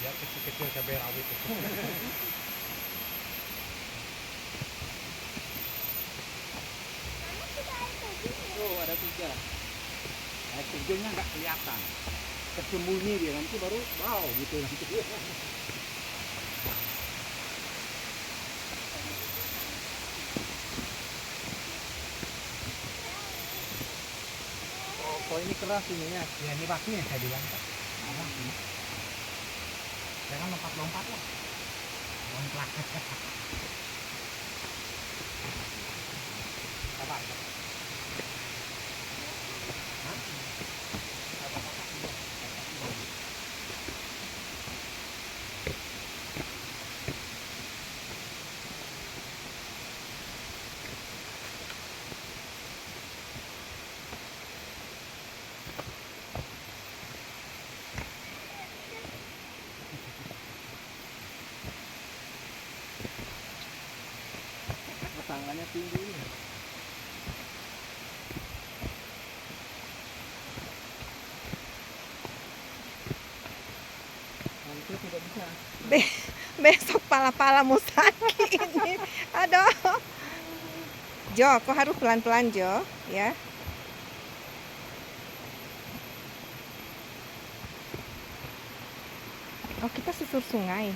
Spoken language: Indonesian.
Ya kecil-kecil cabai rawit itu. Oh, ada 3. Air terjunnya nggak kelihatan. Tersembunyi dia, nanti baru wow gitu nanti. Oh, ini keras ini ya. Ya ini batunya saya bilang Pak. Alah, ini. Jangan lompat-lompat lah. Lompat. Sabar. Hah? Tangannya tinggi ini. Nanti tidak bisa. Besok pala-palamu sakit ini. Aduh. Jo, kau harus pelan-pelan Jo, ya. Oh, kita susur sungai.